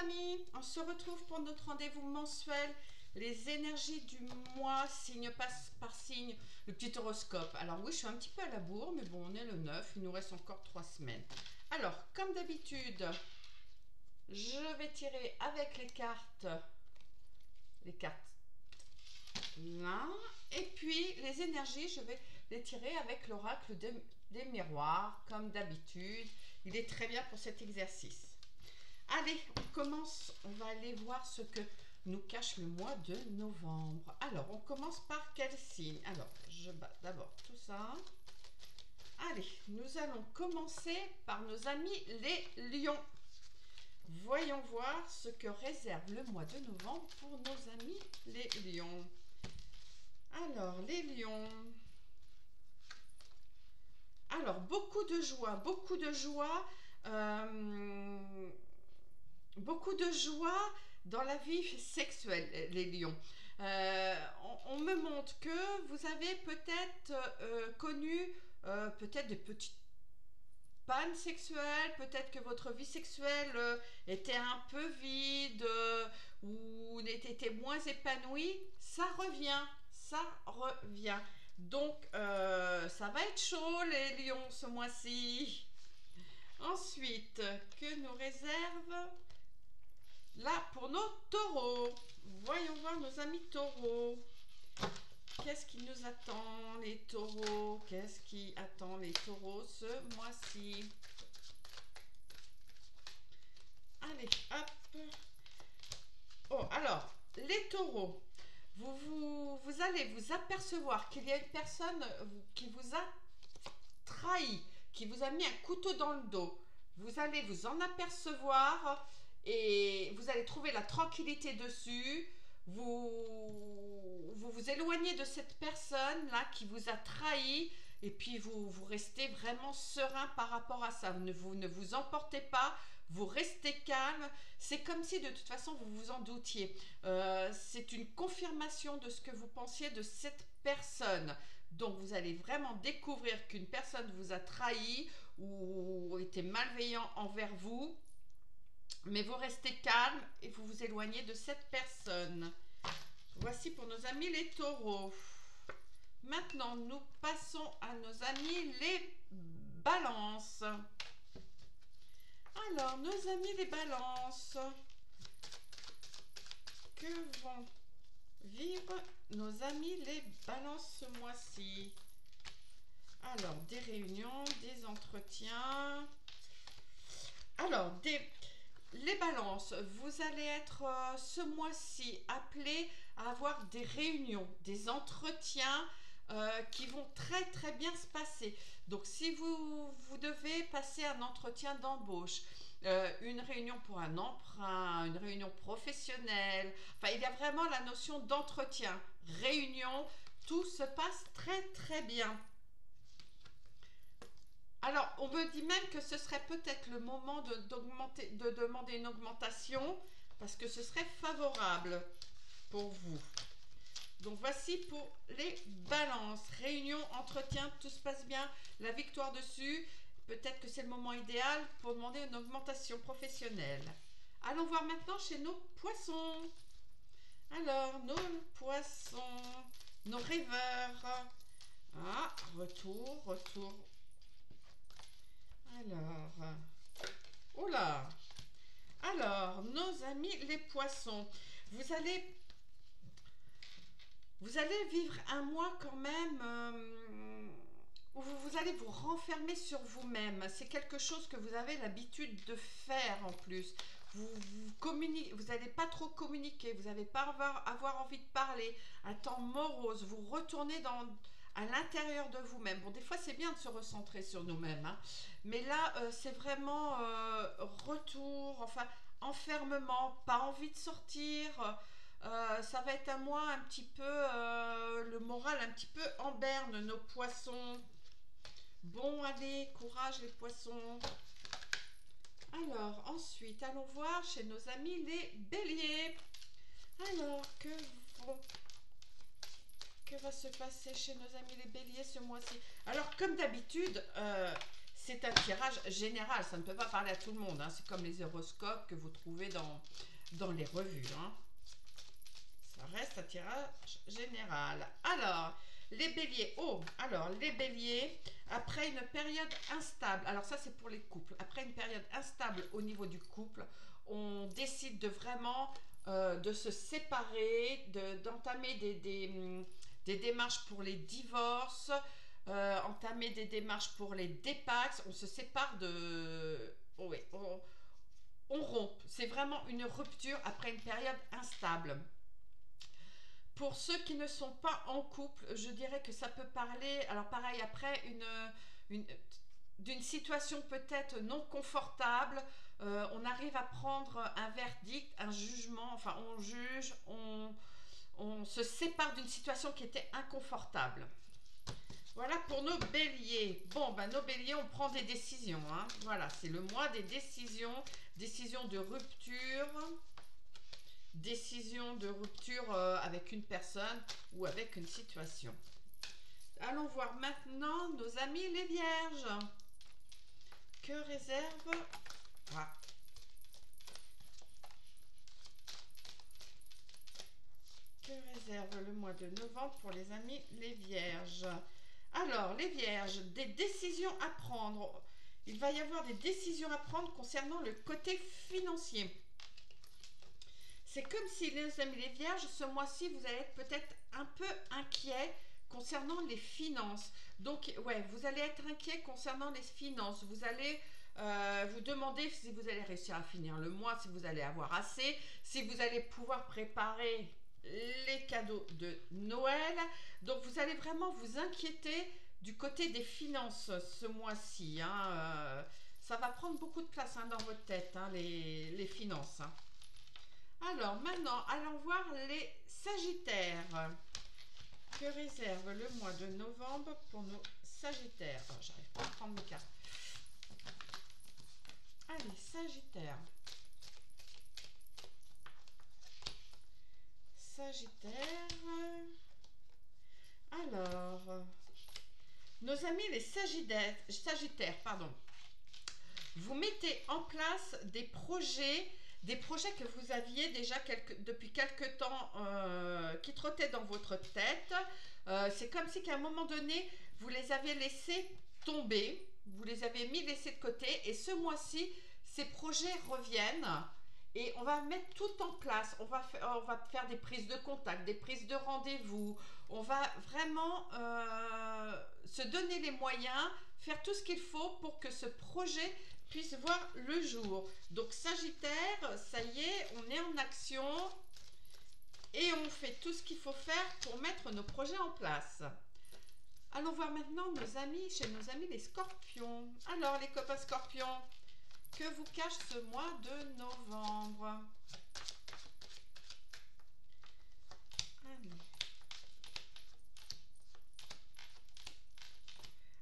amis, on se retrouve pour notre rendez-vous mensuel, les énergies du mois, signe par signe, le petit horoscope. Alors oui, je suis un petit peu à la bourre, mais bon, on est le 9, il nous reste encore 3 semaines. Alors, comme d'habitude, je vais tirer avec les cartes là, et puis les énergies, je vais les tirer avec l'oracle des miroirs, comme d'habitude. Il est très bien pour cet exercice. Allez, on commence, on va aller voir ce que nous cache le mois de novembre. Alors, on commence par quel signe? Alors, je bats d'abord tout ça. Allez, nous allons commencer par nos amis les lions. Voyons voir ce que réserve le mois de novembre pour nos amis les lions. Alors, les lions. Alors, beaucoup de joie, beaucoup de joie. Beaucoup de joie dans la vie sexuelle, les lions. On me montre que vous avez peut-être connu peut-être des petites pannes sexuelles, peut-être que votre vie sexuelle était un peu vide ou était moins épanouie. Ça revient, ça revient. Donc, ça va être chaud les lions ce mois-ci. Ensuite, que nous réserve là pour nos taureaux? Voyons voir nos amis taureaux. Qu'est-ce qui nous attend les taureaux? Qu'est-ce qui attend les taureaux ce mois-ci? Allez, hop. Oh, alors, les taureaux, vous allez vous apercevoir qu'il y a une personne qui vous a trahi, qui vous a mis un couteau dans le dos. Vous allez vous en apercevoir et vous allez trouver la tranquillité dessus. Vous éloignez de cette personne-là qui vous a trahi et puis vous restez vraiment serein par rapport à ça. Vous ne vous emportez pas, vous restez calme. C'est comme si de toute façon vous vous en doutiez. C'est une confirmation de ce que vous pensiez de cette personne. Donc vous allez vraiment découvrir qu'une personne vous a trahi ou était malveillant envers vous. Mais vous restez calme et vous vous éloignez de cette personne. Voici pour nos amis les taureaux. Maintenant, nous passons à nos amis les balances. Alors, nos amis les balances, que vont vivre nos amis les balances ce mois-ci? Alors, des réunions, des entretiens. Alors, les balances, vous allez être ce mois-ci appelés à avoir des réunions, des entretiens qui vont très très bien se passer. Donc si vous devez passer un entretien d'embauche, une réunion pour un emprunt, une réunion professionnelle, enfin il y a vraiment la notion d'entretien, réunion, tout se passe très très bien. Alors, on me dit même que ce serait peut-être le moment de demander une augmentation parce que ce serait favorable pour vous. Donc, voici pour les balances. Réunion, entretien, tout se passe bien, la victoire dessus. Peut-être que c'est le moment idéal pour demander une augmentation professionnelle. Allons voir maintenant chez nos poissons. Alors, nos poissons, nos rêveurs. Ah, retour. Alors, oula. Alors, nos amis les poissons, vous allez vivre un mois quand même où vous allez vous renfermer sur vous-même. C'est quelque chose que vous avez l'habitude de faire en plus. Vous n'allez pas trop communiquer, vous n'allez pas avoir envie de parler, un temps morose, vous retournez à l'intérieur de vous-même. Bon, des fois, c'est bien de se recentrer sur nous-mêmes, hein. Mais là, c'est vraiment retour, enfin, enfermement, pas envie de sortir. Ça va être un mois un petit peu, le moral un petit peu en berne, nos poissons. Bon, allez, courage les poissons. Alors, ensuite, allons voir chez nos amis les béliers. Alors, que va se passer chez nos amis les béliers ce mois-ci? Alors, comme d'habitude, c'est un tirage général, ça ne peut pas parler à tout le monde, hein. C'est comme les horoscopes que vous trouvez dans les revues, hein. Ça reste un tirage général. Alors, les béliers. Oh, alors, les béliers, après une période instable, alors ça c'est pour les couples, après une période instable au niveau du couple, on décide de vraiment de se séparer, d'entamer des démarches pour les divorces, entamer des démarches pour les dépax, on se sépare de... Oh oui, on rompt, c'est vraiment une rupture après une période instable. Pour ceux qui ne sont pas en couple, je dirais que ça peut parler, alors pareil, après une, d'une situation peut-être non confortable, on arrive à prendre un verdict, un jugement, enfin on juge, on se sépare d'une situation qui était inconfortable. Voilà pour nos béliers. Bon, ben nos béliers, on prend des décisions, hein. Voilà, c'est le mois des décisions, décisions de rupture, décision de rupture avec une personne ou avec une situation. Allons voir maintenant nos amis les vierges. Que réserve... Ah. Que réserve le mois de novembre pour les amis les vierges? Alors, les vierges, des décisions à prendre. Il va y avoir des décisions à prendre concernant le côté financier. C'est comme si les amis les vierges, ce mois-ci, vous allez être peut-être un peu inquiet concernant les finances. Donc, ouais, vous allez être inquiet concernant les finances. Vous allez vous demander si vous allez réussir à finir le mois, si vous allez avoir assez, si vous allez pouvoir préparer les cadeaux de Noël. Donc, vous allez vraiment vous inquiéter du côté des finances ce mois-ci, hein. Ça va prendre beaucoup de place, hein, dans votre tête, hein, les finances, hein. Alors maintenant, allons voir les Sagittaires. Que réserve le mois de novembre pour nos Sagittaires? Oh, j'arrive pas à prendre mes cartes. Allez, Sagittaire. Sagittaire. Alors, nos amis les Sagittaires, pardon. Vous mettez en place des projets que vous aviez déjà depuis quelque temps qui trottaient dans votre tête. C'est comme si qu'à un moment donné, vous les avez laissés tomber, vous les avez laissés de côté, et ce mois-ci, ces projets reviennent. Et on va mettre tout en place, on va faire des prises de contact, des prises de rendez-vous, on va vraiment se donner les moyens, faire tout ce qu'il faut pour que ce projet puisse voir le jour. Donc Sagittaire, ça y est, on est en action et on fait tout ce qu'il faut faire pour mettre nos projets en place. Allons voir maintenant chez nos amis les Scorpions. Alors les copains Scorpions, que vous cache ce mois de novembre?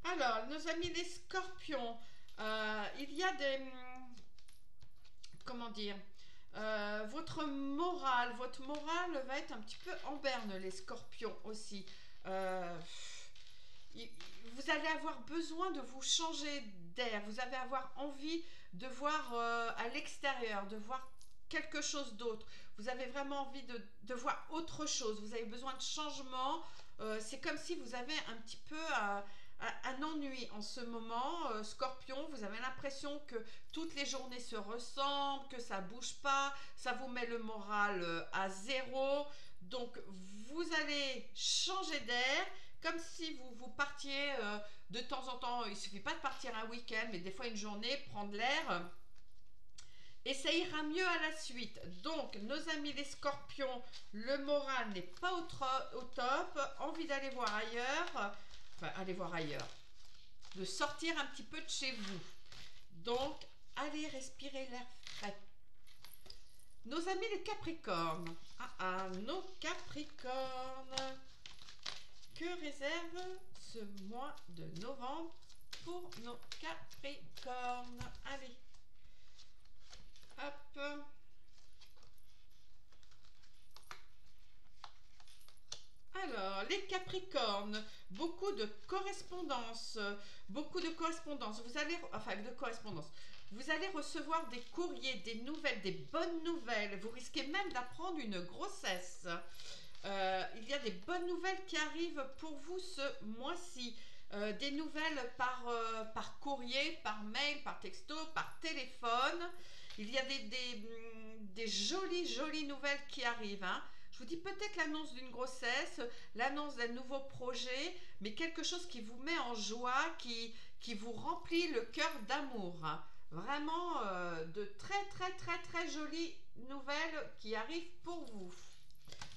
Alors, nos amis les Scorpions, il y a des... Comment dire, votre morale va être un petit peu en berne, les Scorpions aussi. Vous allez avoir besoin de vous changer d'air, vous allez avoir envie de voir à l'extérieur, de voir quelque chose d'autre. Vous avez vraiment envie de voir autre chose, vous avez besoin de changement. C'est comme si vous avez un petit peu un ennui en ce moment, Scorpion. Vous avez l'impression que toutes les journées se ressemblent, que ça bouge pas, ça vous met le moral à zéro. Donc vous allez changer d'air, comme si vous partiez de temps en temps. Il suffit pas de partir un week-end, mais des fois une journée, prendre l'air. Et ça ira mieux à la suite. Donc, nos amis les Scorpions, le moral n'est pas au top. Envie d'aller voir ailleurs. Enfin, aller voir ailleurs. De sortir un petit peu de chez vous. Donc, allez respirer l'air frais. Nos amis les Capricornes. Nos Capricornes. Que réserve ce mois de novembre pour nos Capricornes? Allez. Hop. Alors, les Capricornes, beaucoup de correspondance, vous allez, enfin de correspondance, vous allez recevoir des courriers, des nouvelles, des bonnes nouvelles, vous risquez même d'apprendre une grossesse. Il y a des bonnes nouvelles qui arrivent pour vous ce mois-ci. Des nouvelles par courrier, par mail, par texto, par téléphone. Il y a des jolies nouvelles qui arrivent. Hein. Je vous dis peut-être l'annonce d'une grossesse, l'annonce d'un nouveau projet, mais quelque chose qui vous met en joie, qui vous remplit le cœur d'amour. Hein. Vraiment de très jolies nouvelles qui arrivent pour vous.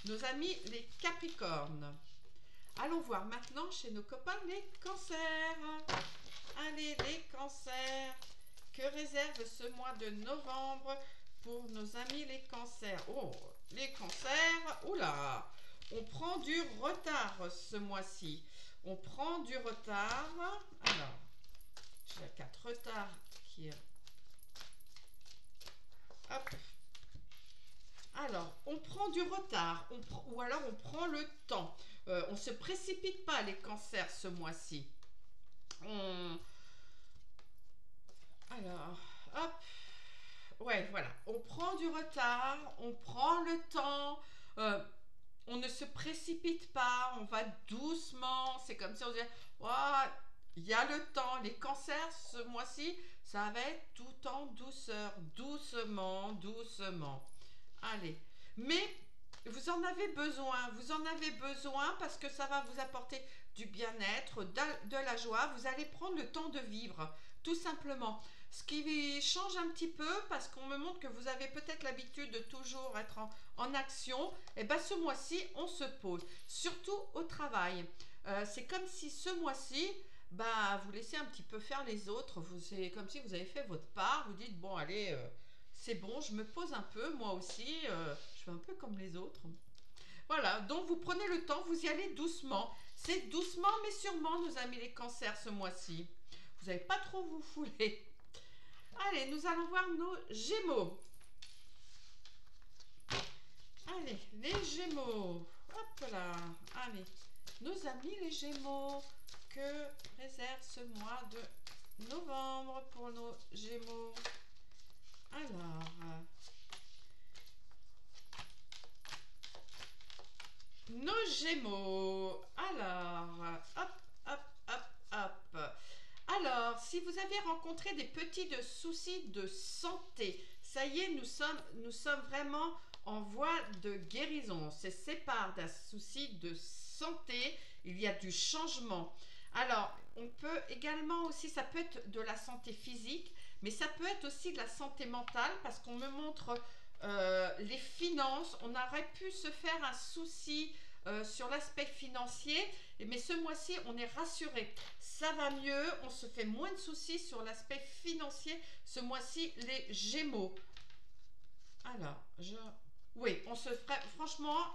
Nos amis les Capricornes. Allons voir maintenant chez nos copains les Cancers. Allez les Cancers, que réserve ce mois de novembre pour nos amis les Cancers? Oh, les Cancers, oula, on prend du retard ce mois-ci. On prend du retard. Alors, j'ai la carte retard qui est... Hop. Alors, on prend du retard, ou alors on prend le temps. On ne se précipite pas les Cancers ce mois-ci. Alors, hop. Ouais, voilà. On prend du retard, on prend le temps. On ne se précipite pas, on va doucement. C'est comme si on disait, oh, il y a le temps. Les Cancers ce mois-ci, ça va être tout en douceur. Doucement. Allez. Mais vous en avez besoin parce que ça va vous apporter du bien-être, de la joie. Vous allez prendre le temps de vivre, tout simplement. Ce qui change un petit peu, parce qu'on me montre que vous avez peut-être l'habitude de toujours être en action, et bien ce mois-ci, on se pose, surtout au travail. C'est comme si ce mois-ci, vous laissez un petit peu faire les autres, c'est comme si vous avez fait votre part, vous dites, bon allez, c'est bon, je me pose un peu, moi aussi, je fais un peu comme les autres. Voilà, donc vous prenez le temps, vous y allez doucement. C'est doucement mais sûrement, nos amis les Cancers, ce mois-ci. Vous n'allez pas trop vous fouler. Allez, nous allons voir nos Gémeaux. Allez, les Gémeaux. Hop là. Allez, nos amis les Gémeaux. Que réserve ce mois de novembre pour nos Gémeaux? Alors, nos Gémeaux. Alors, hop. Alors, si vous avez rencontré des petits soucis de santé, ça y est, nous sommes vraiment en voie de guérison. On se sépare d'un souci de santé, il y a du changement. Alors, on peut également aussi, ça peut être de la santé physique, mais ça peut être aussi de la santé mentale, parce qu'on me montre les finances. On aurait pu se faire un souci sur l'aspect financier, mais ce mois-ci on est rassuré, ça va mieux, on se fait moins de soucis sur l'aspect financier ce mois-ci les Gémeaux. Alors, oui, on se ferait, franchement,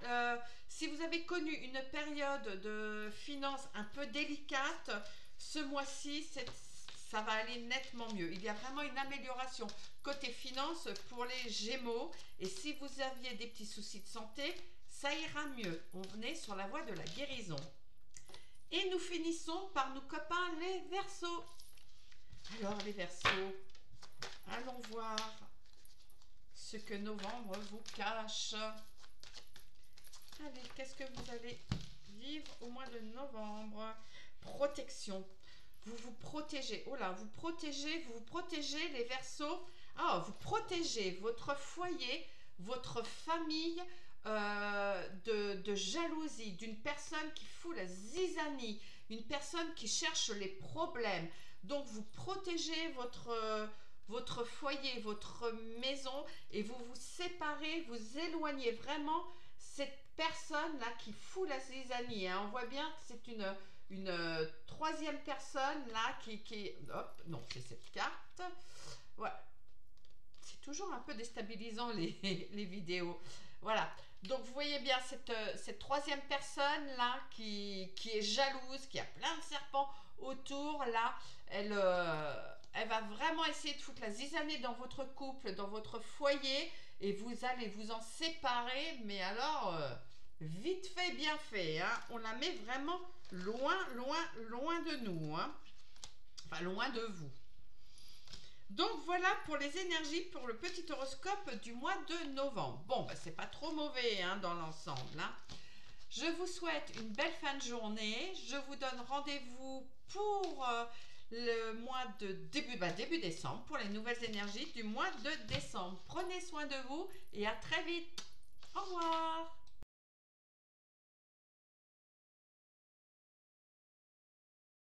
si vous avez connu une période de finances un peu délicate, ce mois-ci ça va aller nettement mieux. Il y a vraiment une amélioration côté finances pour les Gémeaux, et si vous aviez des petits soucis de santé, ça ira mieux. On est sur la voie de la guérison. Et nous finissons par nos copains les Verseaux. Alors les Verseaux, allons voir ce que novembre vous cache. Allez, qu'est-ce que vous allez vivre au mois de novembre? Protection. Vous vous protégez. Oh là, vous vous protégez les Verseaux. Ah, vous protégez votre foyer, votre famille, de jalousie, d'une personne qui fout la zizanie, une personne qui cherche les problèmes. Donc vous protégez votre foyer, votre maison, et vous vous séparez, vous éloignez vraiment cette personne-là qui fout la zizanie. Hein. On voit bien que c'est une troisième personne là qui... Hop, non, c'est cette carte. Ouais. C'est toujours un peu déstabilisant les vidéos. Voilà. Donc vous voyez bien cette troisième personne là qui est jalouse, qui a plein de serpents autour là, elle va vraiment essayer de foutre la zizanie dans votre couple, dans votre foyer, et vous allez vous en séparer, mais alors vite fait, bien fait. Hein. On la met vraiment loin, loin, loin de nous. Hein. Enfin, loin de vous. Donc voilà pour les énergies pour le petit horoscope du mois de novembre. Bon, ben, c'est pas trop mauvais hein, dans l'ensemble. Hein. Je vous souhaite une belle fin de journée. Je vous donne rendez-vous pour le mois de début décembre, pour les nouvelles énergies du mois de décembre. Prenez soin de vous et à très vite. Au revoir.